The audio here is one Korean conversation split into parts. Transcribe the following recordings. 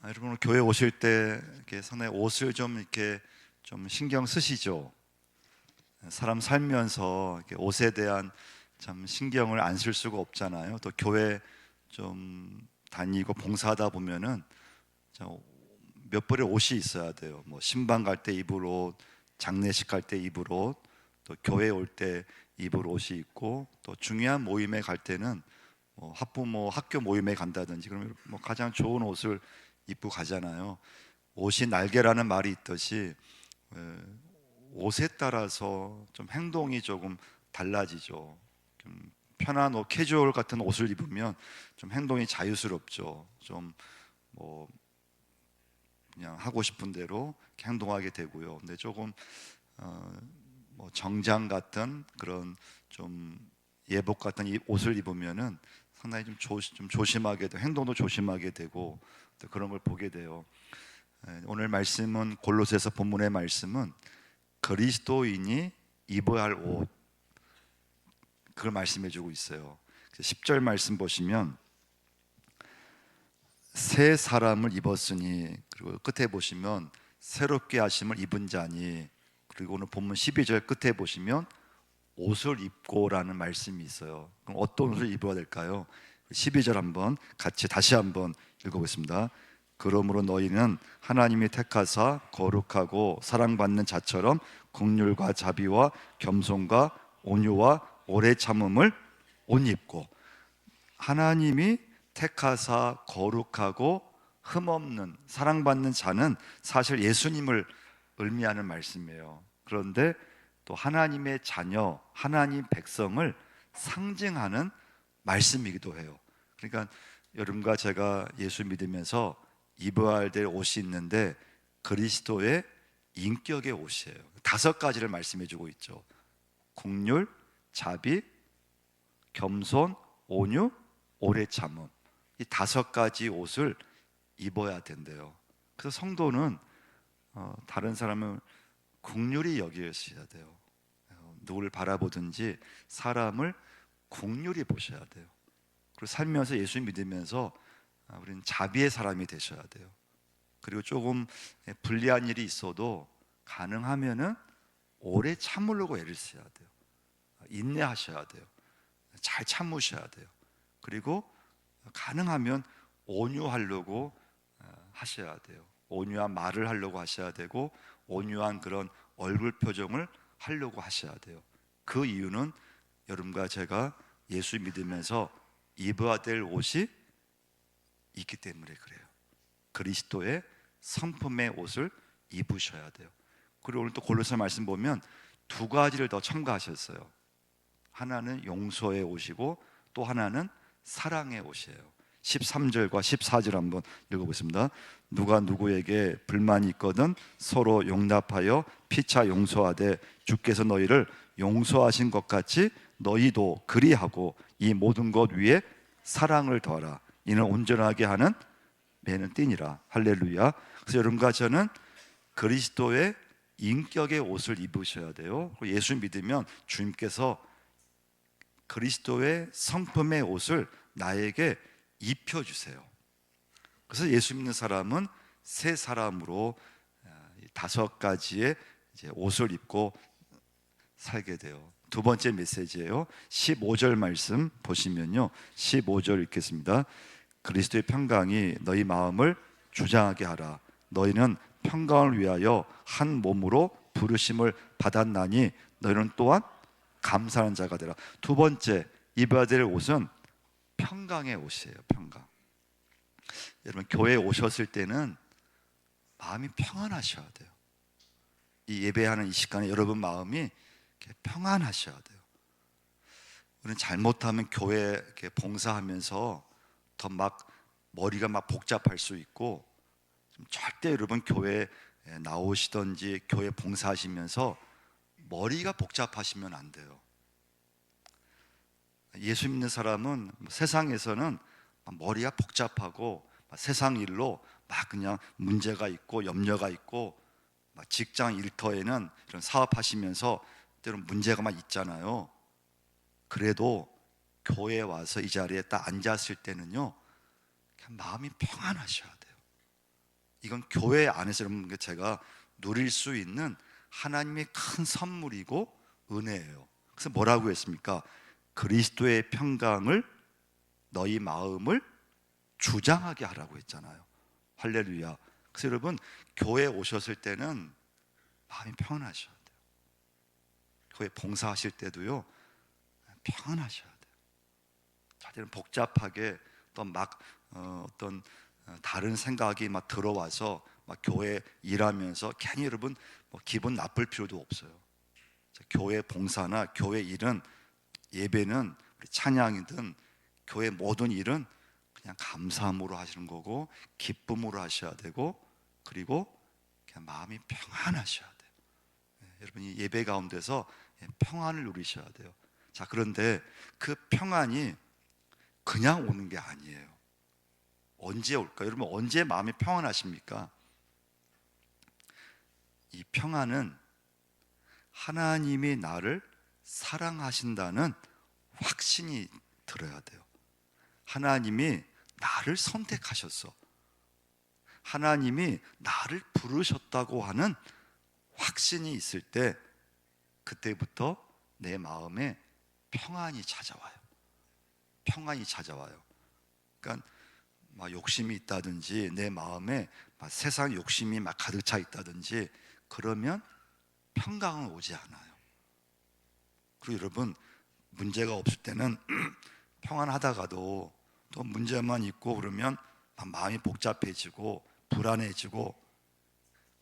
여러분 오늘 교회 오실 때 이렇게 상당히 옷을 좀 이렇게 좀 신경 쓰시죠? 사람 살면서 이렇게 옷에 대한 참 신경을 안 쓸 수가 없잖아요. 또 교회 좀 다니고 봉사하다 보면은 몇 벌의 옷이 있어야 돼요. 뭐 신방 갈 때 입을 옷, 장례식 갈 때 입을 옷, 또 교회 올 때 입을 옷이 있고, 또 중요한 모임에 갈 때는 뭐 학부모 학교 모임에 간다든지 그러면 뭐 가장 좋은 옷을 입고 가잖아요. 옷이 날개라는 말이 있듯이 에, 옷에 따라서 좀 행동이 조금 달라지죠. 좀 편한 옷, 캐주얼 같은 옷을 입으면 좀 행동이 자유스럽죠. 좀 뭐 그냥 하고 싶은 대로 행동하게 되고요. 근데 조금 어, 뭐 정장 같은 그런 좀 예복 같은 옷을 입으면은 상당히 좀 조심하게 되고 행동도 조심하게 되고 또 그런 걸 보게 돼요. 오늘 말씀은 골로새서 본문의 말씀은 그리스도인이 입어야 할 옷, 그걸 말씀해 주고 있어요. 10절 말씀 보시면 새 사람을 입었으니, 그리고 끝에 보시면 새롭게 하심을 입은 자니, 그리고 오늘 본문 12절 끝에 보시면 옷을 입고라는 말씀이 있어요. 그럼 어떤 옷을 입어야 될까요? 12절 한번 같이 다시 한번 읽어보겠습니다. 그러므로 너희는 하나님이 택하사 거룩하고 사랑받는 자처럼 긍휼과 자비와 겸손과 온유와 오래 참음을 옷 입고. 하나님이 택하사 거룩하고 흠없는 사랑받는 자는 사실 예수님을 의미하는 말씀이에요. 그런데 또 하나님의 자녀, 하나님 백성을 상징하는 말씀이기도 해요. 그러니까 여러분과 제가 예수 믿으면서 입어야 될 옷이 있는데 그리스도의 인격의 옷이에요. 5가지를 말씀해 주고 있죠. 긍휼, 자비, 겸손, 온유, 오래 참음. 이 5가지 옷을 입어야 된대요. 그래서 성도는 다른 사람을 긍휼히 여기셔야 돼요. 누구를 바라보든지 사람을 긍휼히 보셔야 돼요. 그리고 살면서 예수 믿으면서 우리는 자비의 사람이 되셔야 돼요. 그리고 조금 불리한 일이 있어도 가능하면은 오래 참으려고 애를 써야 돼요. 인내하셔야 돼요. 잘 참으셔야 돼요. 그리고 가능하면 온유하려고 하셔야 돼요. 온유한 말을 하려고 하셔야 되고 온유한 그런 얼굴 표정을 하려고 하셔야 돼요. 그 이유는 여러분과 제가 예수 믿으면서 입어야 될 옷이 있기 때문에 그래요. 그리스도의 성품의 옷을 입으셔야 돼요. 그리고 오늘 또 골로새 말씀 보면 2가지를 더 첨가하셨어요. 하나는 용서의 옷이고 또 하나는 사랑의 옷이에요. 13절과 14절 한번 읽어보겠습니다. 누가 누구에게 불만이 있거든 서로 용납하여 피차 용서하되 주께서 너희를 용서하신 것 같이 너희도 그리하고 이 모든 것 위에 사랑을 더하라. 이는 온전하게 하는 매는 띠니라. 할렐루야. 그래서 여러분과 저는 그리스도의 인격의 옷을 입으셔야 돼요. 예수 믿으면 주님께서 그리스도의 성품의 옷을 나에게 입혀주세요. 그래서 예수 믿는 사람은 새 사람으로 5가지의 옷을 입고 살게 돼요. 2번째 메시지예요. 15절 말씀 보시면요, 15절 읽겠습니다. 그리스도의 평강이 너희 마음을 주장하게 하라. 너희는 평강을 위하여 한 몸으로 부르심을 받았나니 너희는 또한 감사하는 자가 되라. 2번째 입어야 될 옷은 평강의 옷이에요. 평강. 여러분 교회에 오셨을 때는 마음이 평안하셔야 돼요. 이 예배하는 이 시간에 여러분 마음이 평안하셔야 돼요. 우리는 잘못하면 교회 이렇게 봉사하면서 더 막 머리가 막 복잡할 수 있고, 절대 여러분 교회에 나오시든지 교회 봉사하시면서 머리가 복잡하시면 안 돼요. 예수 믿는 사람은 세상에서는 머리가 복잡하고 세상 일로 막 그냥 문제가 있고 염려가 있고, 직장 일터에는 이런 사업하시면서 때론 문제가 막 있잖아요. 그래도 교회에 와서 이 자리에 딱 앉았을 때는요, 그냥 마음이 평안하셔야 돼요. 이건 교회 안에서 여러분 제가 누릴 수 있는 하나님의 큰 선물이고 은혜예요. 그래서 뭐라고 했습니까? 그리스도의 평강을 너희 마음을 주장하게 하라고 했잖아요. 할렐루야. 그래서 여러분 교회 오셨을 때는 마음이 평안하셔야 돼요. 교회 봉사하실 때도요 평안하셔야 돼요. 자들은 복잡하게 또 막 어떤 다른 생각이 막 들어와서 막 교회 일하면서 괜히 여러분 뭐 기분 나쁠 필요도 없어요. 교회 봉사나 교회 일은, 예배는, 우리 찬양이든 교회 모든 일은 그냥 감사함으로 하시는 거고 기쁨으로 하셔야 되고, 그리고 그냥 마음이 평안하셔야 돼요. 여러분이 예배 가운데서 평안을 누리셔야 돼요. 자, 그런데 그 평안이 그냥 오는 게 아니에요. 언제 올까요? 여러분 언제 마음이 평안하십니까? 이 평안은 하나님이 나를 사랑하신다는 확신이 들어야 돼요. 하나님이 나를 선택하셨어. 하나님이 나를 부르셨다고 하는 확신이 있을 때, 그때부터 내 마음에 평안이 찾아와요. 평안이 찾아와요. 그러니까 막 욕심이 있다든지 내 마음에 막 세상 욕심이 막 가득 차 있다든지 그러면 평강은 오지 않아요. 그리고 여러분 문제가 없을 때는 평안하다가도 또 문제만 있고 그러면 마음이 복잡해지고 불안해지고,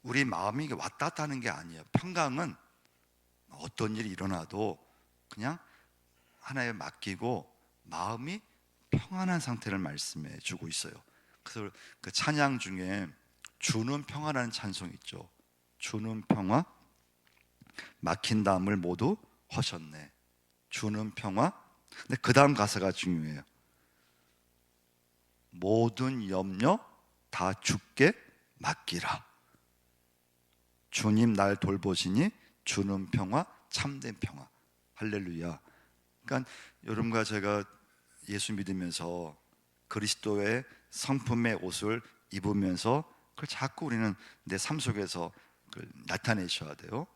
우리 마음이 왔다 갔다 하는 게 아니에요. 평강은 어떤 일이 일어나도 그냥 하나에 맡기고 마음이 평안한 상태를 말씀해 주고 있어요. 그래서 그 찬양 중에 주는 평안한 찬송 있죠. 주는 평화, 막힌 담을 모두 허셨네. 주는 평화. 근데 그 다음 가사가 중요해요. 모든 염려 다 주께 맡기라. 주님 날 돌보시니 주는 평화, 참된 평화. 할렐루야. 그러니까 여러분과 제가 예수 믿으면서 그리스도의 성품의 옷을 입으면서 그걸 자꾸 우리는 내 삶 속에서 나타내셔야 돼요.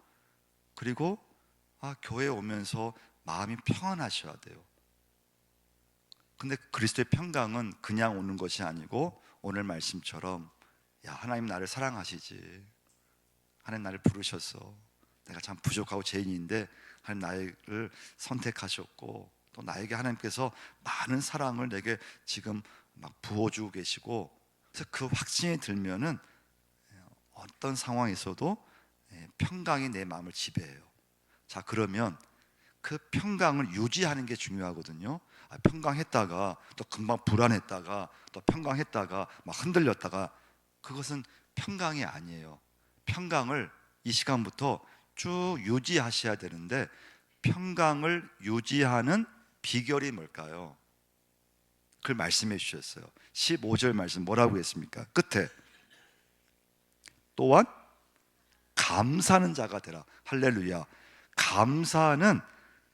그리고 교회에 오면서 마음이 평안하셔야 돼요. 근데 그리스도의 평강은 그냥 오는 것이 아니고 오늘 말씀처럼, 야, 하나님 나를 사랑하시지. 하나님 나를 부르셨어. 내가 참 부족하고 죄인인데 하나님 나를 선택하셨고 또 나에게 하나님께서 많은 사랑을 내게 지금 막 부어주고 계시고, 그래서 그 확신이 들면은 어떤 상황에서도 평강이 내 마음을 지배해요. 자, 그러면 그 평강을 유지하는 게 중요하거든요. 평강했다가 또 금방 불안했다가 또 평강했다가 막 흔들렸다가 그것은 평강이 아니에요. 평강을 이 시간부터 쭉 유지하셔야 되는데, 평강을 유지하는 비결이 뭘까요? 그걸 말씀해 주셨어요. 15절 말씀 뭐라고 했습니까? 끝에 또한 감사하는 자가 되라. 할렐루야. 감사는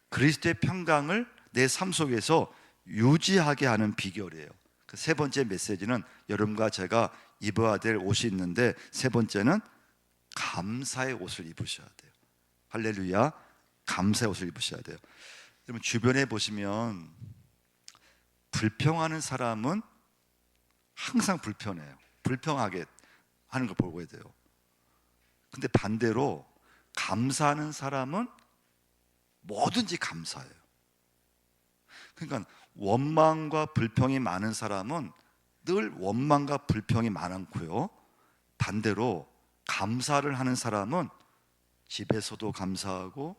그리스도의 평강을 내 삶 속에서 유지하게 하는 비결이에요. 그 세 번째 메시지는 여러분과 제가 입어야 될 옷이 있는데, 세 번째는 감사의 옷을 입으셔야 돼요. 할렐루야. 감사의 옷을 입으셔야 돼요. 여러분 주변에 보시면 불평하는 사람은 항상 불편해요. 불평하게 하는 걸 보고 돼요. 근데 반대로 감사하는 사람은 뭐든지 감사해요. 그러니까 원망과 불평이 많은 사람은 늘 원망과 불평이 많고요. 반대로 감사를 하는 사람은 집에서도 감사하고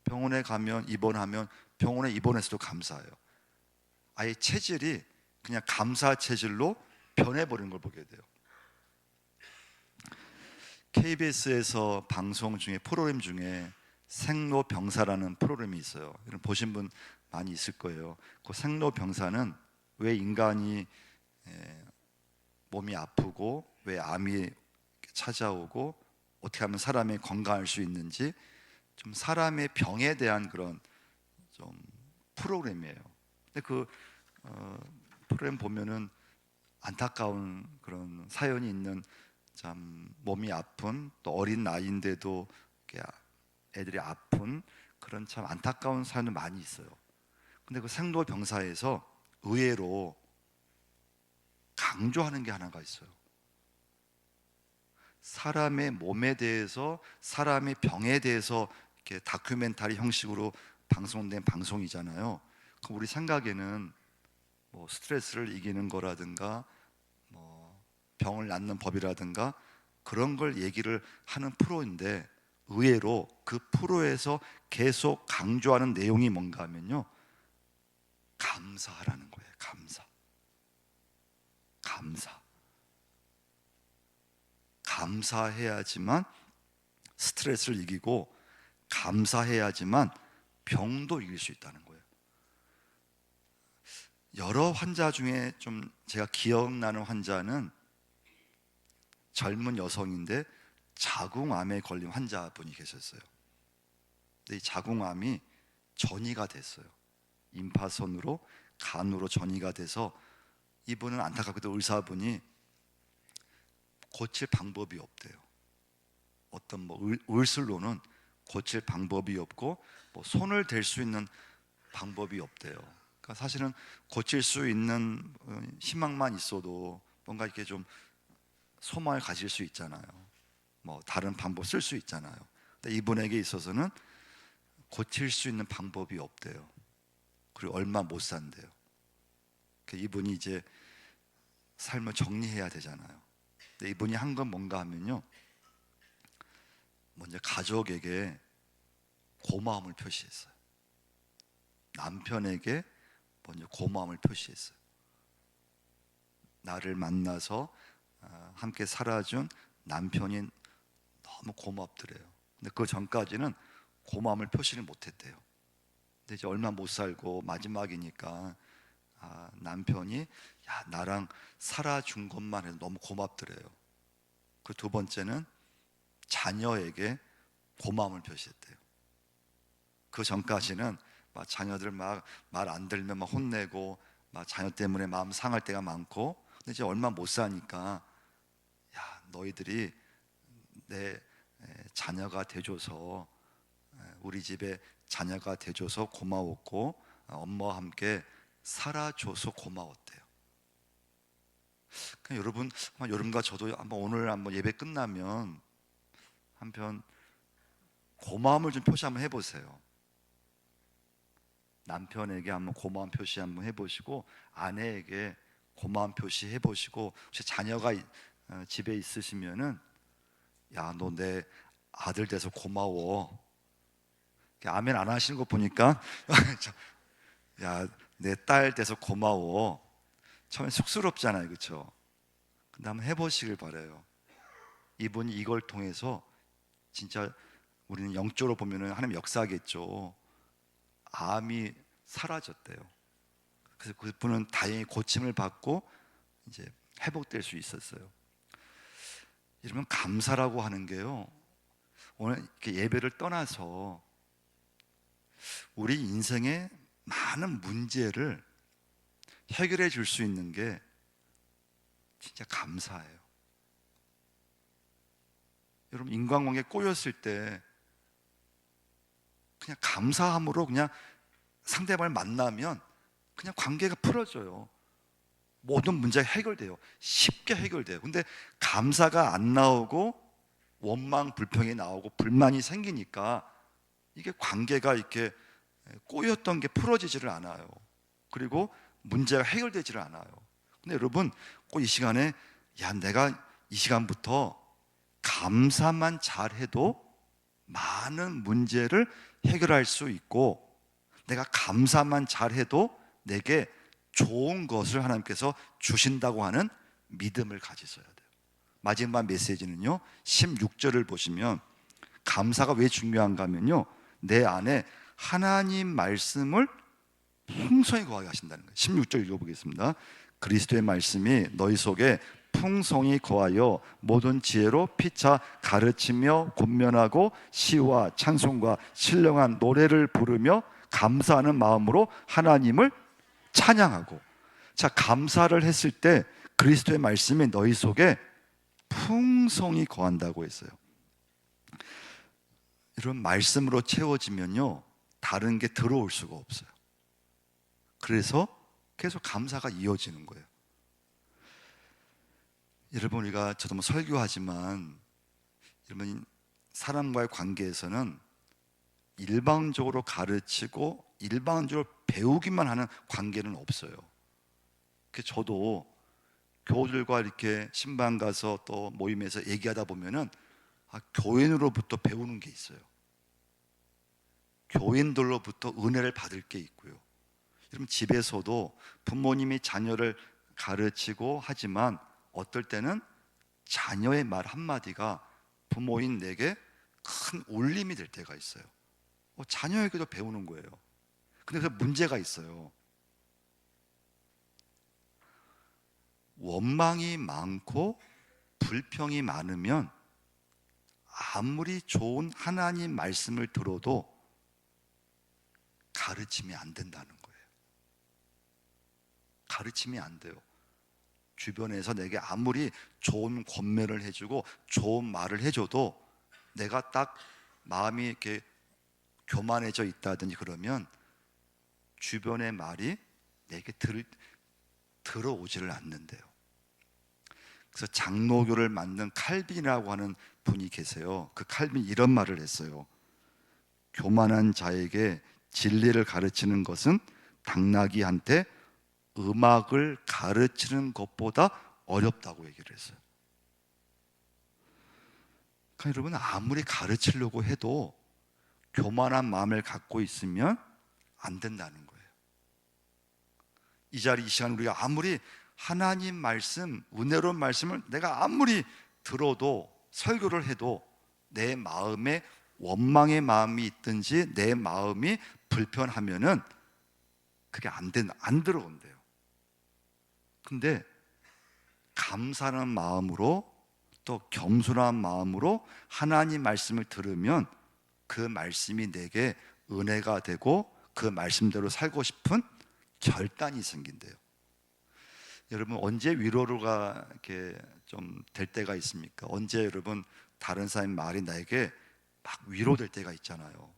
병원에 가면 입원하면 병원에 입원해서도 감사해요. 아예 체질이 그냥 감사 체질로 변해버린 걸 보게 돼요. KBS에서 방송 중에 프로그램 중에 생로병사라는 프로그램이 있어요. 여러분 보신 분 많이 있을 거예요. 그 생로병사는 왜 인간이 몸이 아프고 왜 암이 찾아오고 어떻게 하면 사람이 건강할 수 있는지, 좀 사람의 병에 대한 그런 좀 프로그램이에요. 근데 그 프로그램 보면은 안타까운 그런 사연이 있는, 참 몸이 아픈, 또 어린 나이인데도 이렇게 애들이 아픈 그런 참 안타까운 사연이 많이 있어요. 근데 그 생로병사에서 의외로 강조하는 게 하나가 있어요. 사람의 몸에 대해서, 사람의 병에 대해서 이렇게 다큐멘터리 형식으로 방송된 방송이잖아요. 그럼 우리 생각에는 뭐 스트레스를 이기는 거라든가 뭐 병을 낫는 법이라든가 그런 걸 얘기를 하는 프로인데, 의외로 그 프로에서 계속 강조하는 내용이 뭔가 하면요, 감사하라는 거예요. 감사. 감사해야지만 스트레스를 이기고, 감사해야지만 병도 이길 수 있다는 거예요. 여러 환자 중에 좀 제가 기억나는 환자는 젊은 여성인데 자궁암에 걸린 환자분이 계셨어요. 근데 이 자궁암이 전이가 됐어요. 임파선으로, 간으로 전이가 돼서 이분은 안타깝게도 의사분이 고칠 방법이 없대요. 어떤 뭐 의술로는 고칠 방법이 없고, 뭐 손을 댈 수 있는 방법이 없대요. 그러니까 사실은 고칠 수 있는 희망만 있어도 뭔가 이렇게 좀 소망을 가질 수 있잖아요. 뭐 다른 방법 쓸 수 있잖아요. 근데 이분에게 있어서는 고칠 수 있는 방법이 없대요. 그리고 얼마 못 산대요. 이분이 이제 삶을 정리해야 되잖아요. 근데 이분이 한 건 뭔가 하면요, 먼저 가족에게 고마움을 표시했어요. 남편에게 먼저 고마움을 표시했어요. 나를 만나서 함께 살아준 남편이 너무 고맙더래요. 근데 그 전까지는 고마움을 표시를 못했대요. 근데 이제 얼마 못 살고 마지막이니까 남편이 나랑 살아준 것만 해도 너무 고맙더래요. 그 두 번째는 자녀에게 고마움을 표시했대요. 그 전까지는 막 자녀들 막 말 안 들면 막 혼내고, 막 자녀 때문에 마음 상할 때가 많고, 근데 이제 얼마 못 사니까 너희들이 내 자녀가 돼줘서, 우리 집에 자녀가 돼줘서 고마웠고, 엄마와 함께 살아줘서 고마웠대요. 그냥 여러분, 여러분과 저도 오늘 한번 예배 끝나면 한편 고마움을 좀 표시 한번 해보세요. 남편에게 한번 고마움 표시 한번 해보시고, 아내에게 고마움 표시 해보시고, 혹시 자녀가 집에 있으시면은 너 내 아들 돼서 고마워. 아멘 안 하시는 거 보니까 내 딸 돼서 고마워. 처음에 쑥스럽잖아요, 그렇죠? 근데 한번 해보시길 바라요. 이분이 이걸 통해서 진짜 우리는 영적으로 보면은 하나님 역사겠죠. 암이 사라졌대요. 그래서 그분은 다행히 고침을 받고 이제 회복될 수 있었어요. 이러면 감사라고 하는 게요, 오늘 이렇게 예배를 떠나서 우리 인생의 많은 문제를 해결해 줄 수 있는 게 진짜 감사예요. 여러분, 인간관계에 꼬였을 때 그냥 감사함으로 그냥 상대방을 만나면 그냥 관계가 풀어져요. 모든 문제가 해결돼요. 쉽게 해결돼요. 근데 감사가 안 나오고 원망, 불평이 나오고 불만이 생기니까 이게 관계가 이렇게 꼬였던 게 풀어지지를 않아요. 그리고 문제가 해결되지를 않아요. 근데 여러분, 꼭 이 시간에 내가 이 시간부터 감사만 잘해도 많은 문제를 해결할 수 있고, 내가 감사만 잘해도 내게 좋은 것을 하나님께서 주신다고 하는 믿음을 가지셔야 돼요. 마지막 메시지는요, 16절을 보시면 감사가 왜 중요한가 하면요, 내 안에 하나님 말씀을 풍성히 거하게 하신다는 거예요. 16절 읽어보겠습니다. 그리스도의 말씀이 너희 속에 풍성히 거하여 모든 지혜로 피차 가르치며 권면하고 시와 찬송과 신령한 노래를 부르며 감사하는 마음으로 하나님을 찬양하고. 자, 감사를 했을 때 그리스도의 말씀이 너희 속에 풍성히 거한다고 했어요. 이런 말씀으로 채워지면요, 다른 게 들어올 수가 없어요. 그래서 계속 감사가 이어지는 거예요. 여러분, 우리가 저도 뭐 설교하지만 여러분, 사람과의 관계에서는 일방적으로 가르치고 일방적으로 배우기만 하는 관계는 없어요. 저도 교우들과 이렇게 신방 가서 또 모임에서 얘기하다 보면은 교인으로부터 배우는 게 있어요. 교인들로부터 은혜를 받을 게 있고요. 여러분, 집에서도 부모님이 자녀를 가르치고 하지만 어떨 때는 자녀의 말 한마디가 부모인 내게 큰 울림이 될 때가 있어요. 자녀에게도 배우는 거예요. 근데 그 문제가 있어요. 원망이 많고 불평이 많으면 아무리 좋은 하나님 말씀을 들어도 가르침이 안 된다는 거예요. 가르침이 안 돼요. 주변에서 내게 아무리 좋은 권면을 해주고 좋은 말을 해줘도 내가 딱 마음이 이렇게 교만해져 있다든지 그러면 주변의 말이 내게 들어오지를 않는데요. 그래서 장로교를 만든 칼빈이라고 하는 분이 계세요. 그 칼빈이 이런 말을 했어요. 교만한 자에게 진리를 가르치는 것은 당나귀한테 음악을 가르치는 것보다 어렵다고 얘기를 했어요. 그러니까 여러분, 아무리 가르치려고 해도 교만한 마음을 갖고 있으면 안 된다는 거예요. 이 자리, 이 시간 우리가 아무리 하나님 말씀, 은혜로운 말씀을 내가 아무리 들어도, 설교를 해도 내 마음에 원망의 마음이 있든지 내 마음이 불편하면은 그게 안 들어온대요. 근데 감사하는 마음으로 또 겸손한 마음으로 하나님 말씀을 들으면 그 말씀이 내게 은혜가 되고 그 말씀대로 살고 싶은 결단이 생긴대요. 여러분, 언제 위로가 이렇게 좀 될 때가 있습니까? 언제 여러분 다른 사람의 말이 나에게 막 위로될 때가 있잖아요.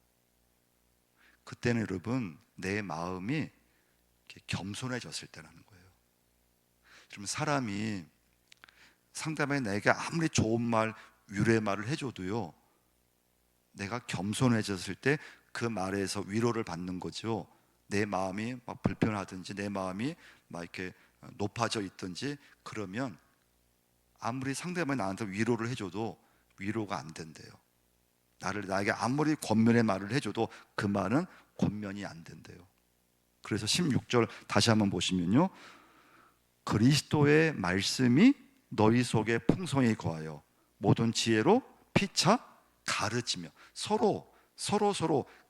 그때는 여러분 내 마음이 이렇게 겸손해졌을 때라는 거예요. 여러분, 사람이 상대방이 나에게 아무리 좋은 말, 위로의 말을 해줘도요, 내가 겸손해졌을 때 그 말에서 위로를 받는 거죠. 내 마음이 막 불편하든지 내 마음이 막 이렇게 높아져 있든지 그러면 아무리 상대방이 나한테 위로를 해줘도 위로가 안 된대요. 나에게 아무리 권면의 말을 해줘도 그 말은 권면이 안 된대요. 그래서 16절 다시 한번 보시면요, 그리스도의 말씀이 너희 속에 풍성히 거하여 모든 지혜로 피차 가르치며 서로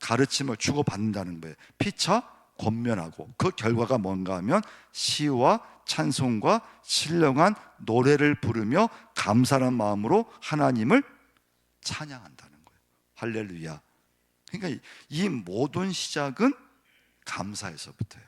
가르침을 주고받는다는 거예요. 피차 권면하고, 그 결과가 뭔가 하면 시와 찬송과 신령한 노래를 부르며 감사하는 마음으로 하나님을 찬양한다는 거예요. 할렐루야. 그러니까 이 모든 시작은 감사에서부터예요.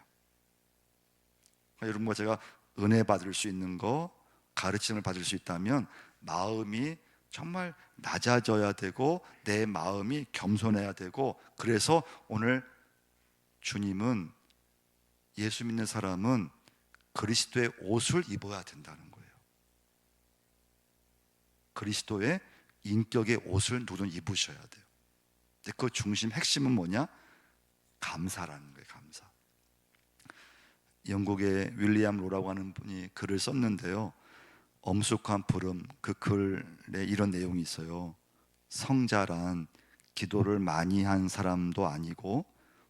여러분과 제가 은혜 받을 수 있는 거, 가르침을 받을 수 있다면 마음이 정말 낮아져야 되고 내 마음이 겸손해야 되고, 그래서 오늘 주님은, 예수 믿는 사람은 그리스도의 옷을 입어야 된다는 거예요. 그리스도의 인격의 옷을 누구든 입으셔야 돼요. 근데 그 중심, 핵심은 뭐냐? 감사라는 거예요. 감사. 영국의 윌리엄 로라고 하는 분이 글을 썼는데요, 엄숙한 부름, 그 글에 이런 내용이 있어요. 성자란 기도를 많이 한 사람도 아니고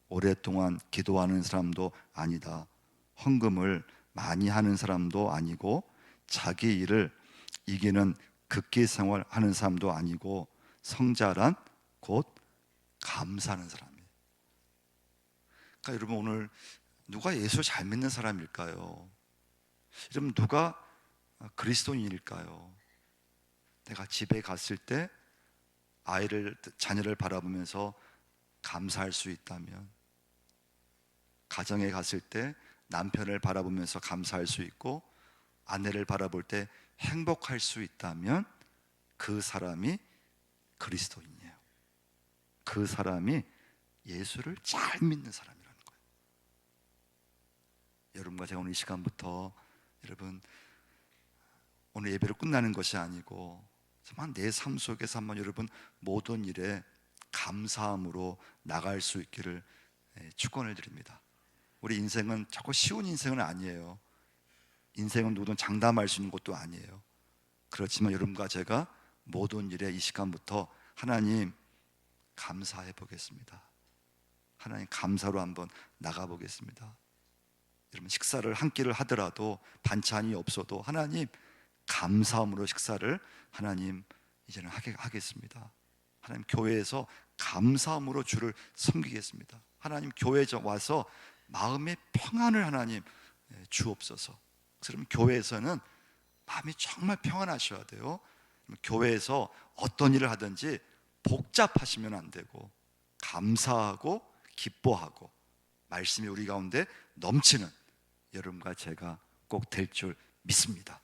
오랫동안 기도하는 사람도 아니다. 헌금을 많이 하는 사람도 아니고 자기 일을 이기는 극기 생활하는 사람도 아니고 성자란 곧 감사하는 사람이에요. 그러니까 여러분, 오늘 누가 예수 잘 믿는 사람일까요? 여러분, 누가 그리스도인일까요? 내가 집에 갔을 때 자녀를 바라보면서 감사할 수 있다면, 가정에 갔을 때 남편을 바라보면서 감사할 수 있고, 아내를 바라볼 때 행복할 수 있다면 그 사람이 그리스도인이에요. 그 사람이 예수를 잘 믿는 사람이라는 거예요. 여러분과 제가 오늘 이 시간부터 여러분 오늘 예배로 끝나는 것이 아니고 정말 내 삶 속에서 한번 여러분 모든 일에 감사함으로 나갈 수 있기를 축원을 드립니다. 우리 인생은 자꾸 쉬운 인생은 아니에요. 인생은 누구든 장담할 수 있는 것도 아니에요. 그렇지만 여러분과 제가 모든 일에 이 시간부터 하나님 감사해 보겠습니다. 하나님 감사로 한번 나가 보겠습니다. 여러분 식사를 한 끼를 하더라도 반찬이 없어도 하나님 감사함으로 식사를 하나님 이제는 하겠습니다. 하나님 교회에서 감사함으로 주를 섬기겠습니다. 하나님 교회에 와서 마음의 평안을 하나님 주옵소서. 그럼 교회에서는 마음이 정말 평안하셔야 돼요. 교회에서 어떤 일을 하든지 복잡하시면 안 되고 감사하고 기뻐하고 말씀이 우리 가운데 넘치는 여러분과 제가 꼭 될 줄 믿습니다.